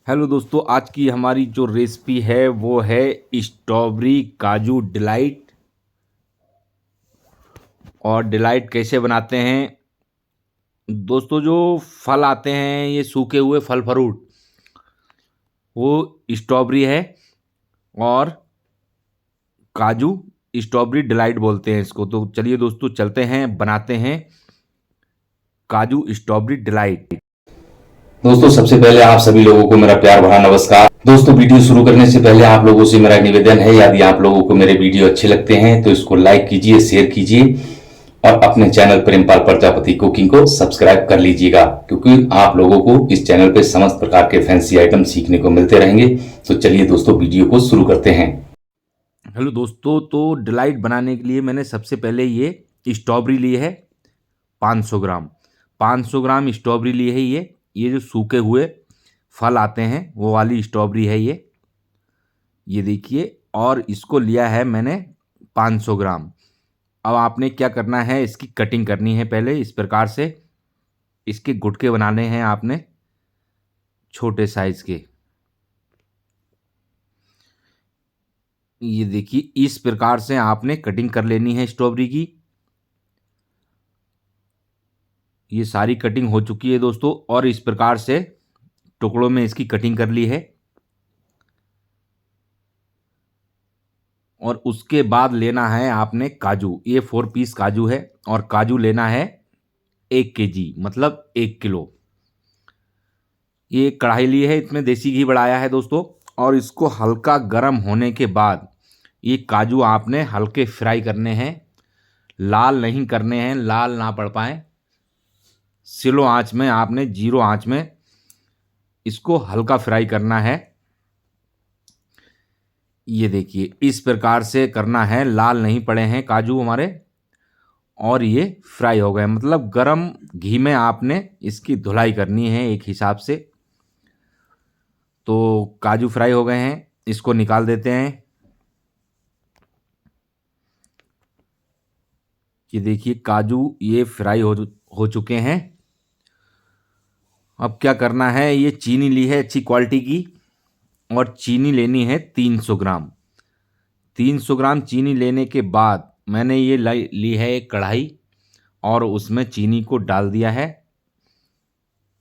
Hello दोस्तों, आज की हमारी जो रेसिपी है वो है स्ट्रॉबेरी काजू डिलाइट। और डिलाइट कैसे बनाते हैं दोस्तों? जो फल आते हैं, ये सूखे हुए फल फ्रूट, वो स्ट्रॉबेरी है। और काजू, स्ट्रॉबेरी डिलाइट बोलते हैं इसको। तो चलिए दोस्तों, चलते हैं, बनाते हैं काजू स्ट्रॉबेरी डिलाइट। दोस्तों, सबसे पहले आप सभी लोगों को मेरा प्यार भरा नमस्कार। दोस्तों, वीडियो शुरू करने से पहले आप लोगों से मेरा निवेदन है, यदि आप लोगों को मेरे वीडियो अच्छे लगते हैं तो इसको लाइक कीजिए, शेयर कीजिए और अपने चैनल प्रेमपाल प्रजापति कुकिंग को सब्सक्राइब कर लीजिएगा, क्योंकि आप लोगों को इस चैनल पे समस्त प्रकार के फैंसी आइटम सीखने को मिलते रहेंगे। तो चलिए दोस्तों, वीडियो को शुरू करते हैं। हेलो दोस्तों, तो डिलाइट बनाने के लिए मैंने सबसे पहले ये स्ट्रॉबेरी ली है 500 ग्राम। 500 ग्राम स्ट्रॉबेरी ली है। ये जो सूखे हुए फल आते हैं वो वाली स्ट्रॉबेरी है ये देखिए। और इसको लिया है मैंने 500 ग्राम। अब आपने क्या करना है, इसकी कटिंग करनी है पहले इस प्रकार से। इसके गुटके बनाने हैं आपने छोटे साइज के। ये देखिए, इस प्रकार से आपने कटिंग कर लेनी है स्ट्रॉबेरी की। ये सारी कटिंग हो चुकी है दोस्तों, और इस प्रकार से टुकड़ों में इसकी कटिंग कर ली है। और उसके बाद लेना है आपने काजू। ये 4 पीस काजू है, और काजू लेना है 1 केजी, मतलब 1 किलो। ये कढ़ाई ली है, इसमें देसी घी बढ़ाया है दोस्तों। और इसको हल्का गर्म होने के बाद ये काजू आपने हल्के फ्राई करने हैं, लाल नहीं करने हैं, लाल ना पड़ पाए। स्लो आंच में आपने, जीरो आंच में इसको हल्का फ्राई करना है। ये देखिए, इस प्रकार से करना है, लाल नहीं पड़े हैं काजू हमारे, और ये फ्राई हो गए। मतलब गरम घी में आपने इसकी धुलाई करनी है एक हिसाब से। तो काजू फ्राई हो गए हैं, इसको निकाल देते हैं। ये देखिए, काजू ये फ्राई हो चुके हैं। अब क्या करना है, ये चीनी ली है अच्छी क्वालिटी की, और चीनी लेनी है 300 ग्राम। 300 ग्राम चीनी लेने के बाद मैंने ये ली है एक कढ़ाई, और उसमें चीनी को डाल दिया है।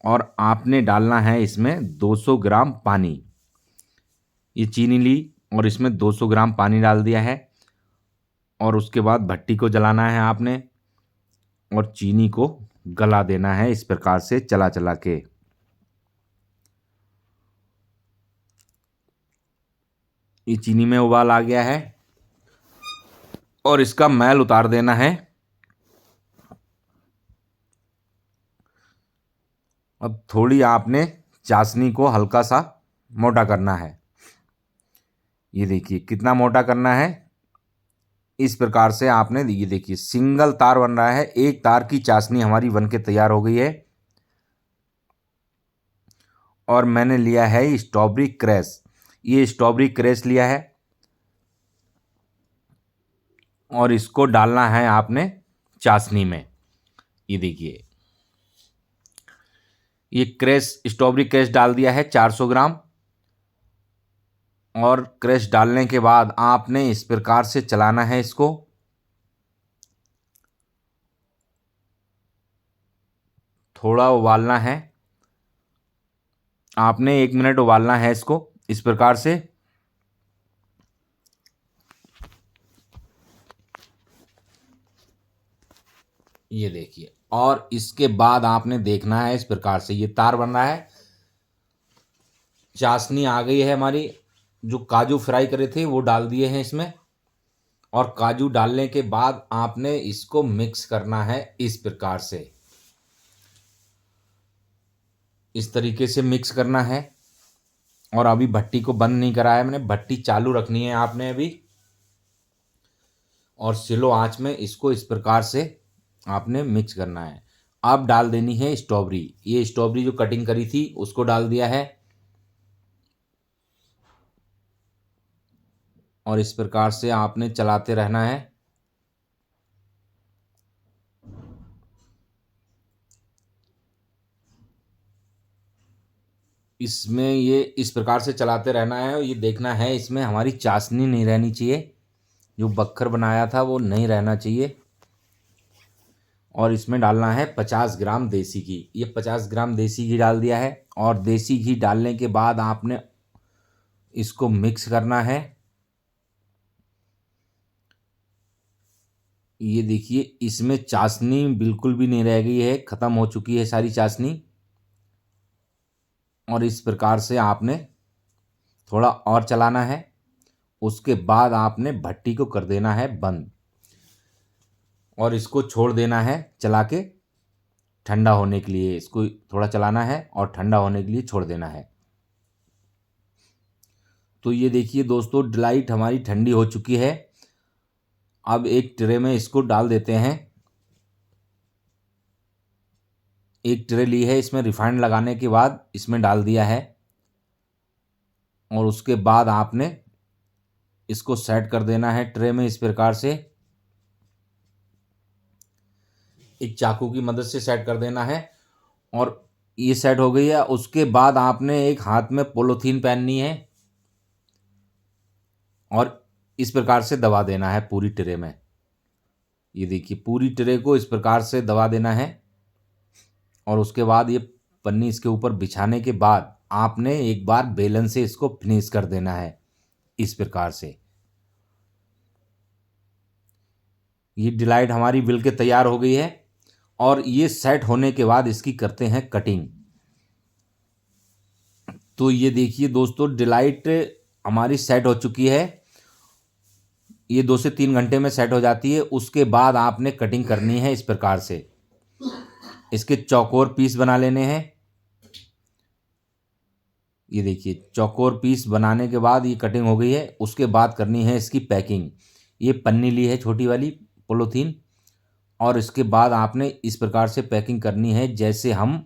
और आपने डालना है इसमें 200 ग्राम पानी। ये चीनी ली और इसमें 200 ग्राम पानी डाल दिया है। और उसके बाद भट्टी को जलाना है आपने, और चीनी को गला देना है इस प्रकार से चला चला के। ये चीनी में उबाल आ गया है, और इसका मैल उतार देना है। अब थोड़ी आपने चाशनी को हल्का सा मोटा करना है। ये देखिए कितना मोटा करना है। इस प्रकार से आपने, ये देखिए सिंगल तार बन रहा है, एक तार की चाशनी हमारी बन के तैयार हो गई है। और मैंने लिया है स्ट्रॉबेरी क्रैश। ये स्ट्रॉबेरी क्रैश लिया है, और इसको डालना है आपने चाशनी में। ये देखिए, ये क्रैश, स्ट्रॉबेरी क्रैश डाल दिया है 400 ग्राम। और क्रैश डालने के बाद आपने इस प्रकार से चलाना है इसको। थोड़ा उबालना है आपने, 1 मिनट उबालना है इसको इस प्रकार से। ये देखिए, और इसके बाद आपने देखना है इस प्रकार से, ये तार बन रहा है, चाशनी आ गई है हमारी। जो काजू फ्राई करे थे वो डाल दिए हैं इसमें। और काजू डालने के बाद आपने इसको मिक्स करना है इस प्रकार से, इस तरीके से मिक्स करना है। और अभी भट्टी को बंद नहीं करा है मैंने, भट्टी चालू रखनी है आपने अभी। और स्लो आंच में इसको इस प्रकार से आपने मिक्स करना है। अब डाल देनी है स्ट्रॉबेरी। ये स्ट्रॉबेरी जो कटिंग करी थी उसको डाल दिया है, और इस प्रकार से आपने चलाते रहना है। इसमें ये इस प्रकार से चलाते रहना है और ये देखना है इसमें हमारी चाशनी नहीं रहनी चाहिए, जो बक्खर बनाया था वो नहीं रहना चाहिए। और इसमें डालना है 50 ग्राम देसी घी। ये 50 ग्राम देसी घी डाल दिया है और देसी घी डालने के बाद आपने इसको मिक्स करना है। ये देखिए इसमें चाशनी बिल्कुल भी नहीं रह गई है, ख़त्म हो चुकी है सारी चाशनी। और इस प्रकार से आपने थोड़ा और चलाना है। उसके बाद आपने भट्टी को कर देना है बंद और इसको छोड़ देना है चला के ठंडा होने के लिए। इसको थोड़ा चलाना है और ठंडा होने के लिए छोड़ देना है। तो ये देखिए दोस्तों, डिलाइट हमारी ठंडी हो चुकी है। अब एक ट्रे में इसको डाल देते हैं। एक ट्रे ली है, इसमें रिफाइंड लगाने के बाद इसमें डाल दिया है और उसके बाद आपने इसको सेट कर देना है ट्रे में। इस प्रकार से एक चाकू की मदद से सेट कर देना है और ये सेट हो गई है। उसके बाद आपने एक हाथ में पॉलीथीन पहननी है और इस प्रकार से दबा देना है पूरी ट्रे में। ये देखिए पूरी ट्रे को इस प्रकार से दबा देना है और उसके बाद ये पन्नी इसके ऊपर बिछाने के बाद आपने एक बार बेलन से इसको फिनिश कर देना है इस प्रकार से। ये डिलाइट हमारी बिल के तैयार हो गई है और ये सेट होने के बाद इसकी करते हैं कटिंग। तो ये देखिए दोस्तों, डिलाइट हमारी सेट हो चुकी है। ये 2 से 3 घंटे में सेट हो जाती है। उसके बाद आपने कटिंग करनी है इस प्रकार से। इसके चौकोर पीस बना लेने हैं। ये देखिए चौकोर पीस बनाने के बाद ये कटिंग हो गई है। उसके बाद करनी है इसकी पैकिंग। ये पन्नी ली है छोटी वाली पॉलीथीन और इसके बाद आपने इस प्रकार से पैकिंग करनी है जैसे हम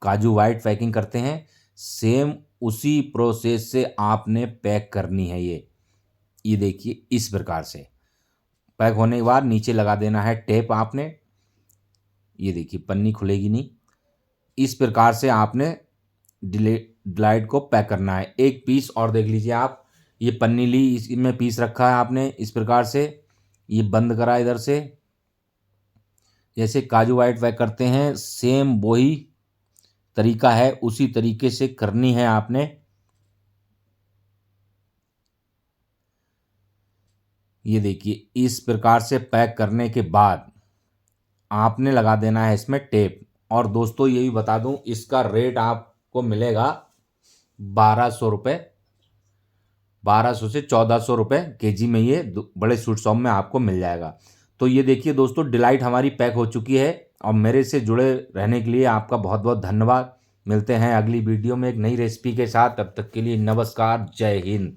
काजू वाइट पैकिंग करते हैं। सेम उसी प्रोसेस से आपने पैक करनी है। ये देखिए इस प्रकार से पैक होने के बाद नीचे लगा देना है टेप आपने। ये देखिए पन्नी खुलेगी नहीं। इस प्रकार से आपने डिलाइट को पैक करना है। एक पीस और देख लीजिए आप, ये पन्नी ली, इसमें पीस रखा है आपने इस प्रकार से। ये बंद करा इधर से, जैसे काजू वाइट पैक करते हैं सेम वही तरीका है, उसी तरीके से करनी है आपने। ये देखिए इस प्रकार से पैक करने के बाद आपने लगा देना है इसमें टेप। और दोस्तों ये भी बता दूं, इसका रेट आपको मिलेगा 1200 रुपये। 1200 से 1400 रुपये केजी में ये बड़े स्वीट शॉप में आपको मिल जाएगा। तो ये देखिए दोस्तों, डिलाइट हमारी पैक हो चुकी है और मेरे से जुड़े रहने के लिए आपका बहुत बहुत धन्यवाद। मिलते हैं अगली वीडियो में एक नई रेसिपी के साथ। तब तक के लिए नमस्कार, जय हिंद।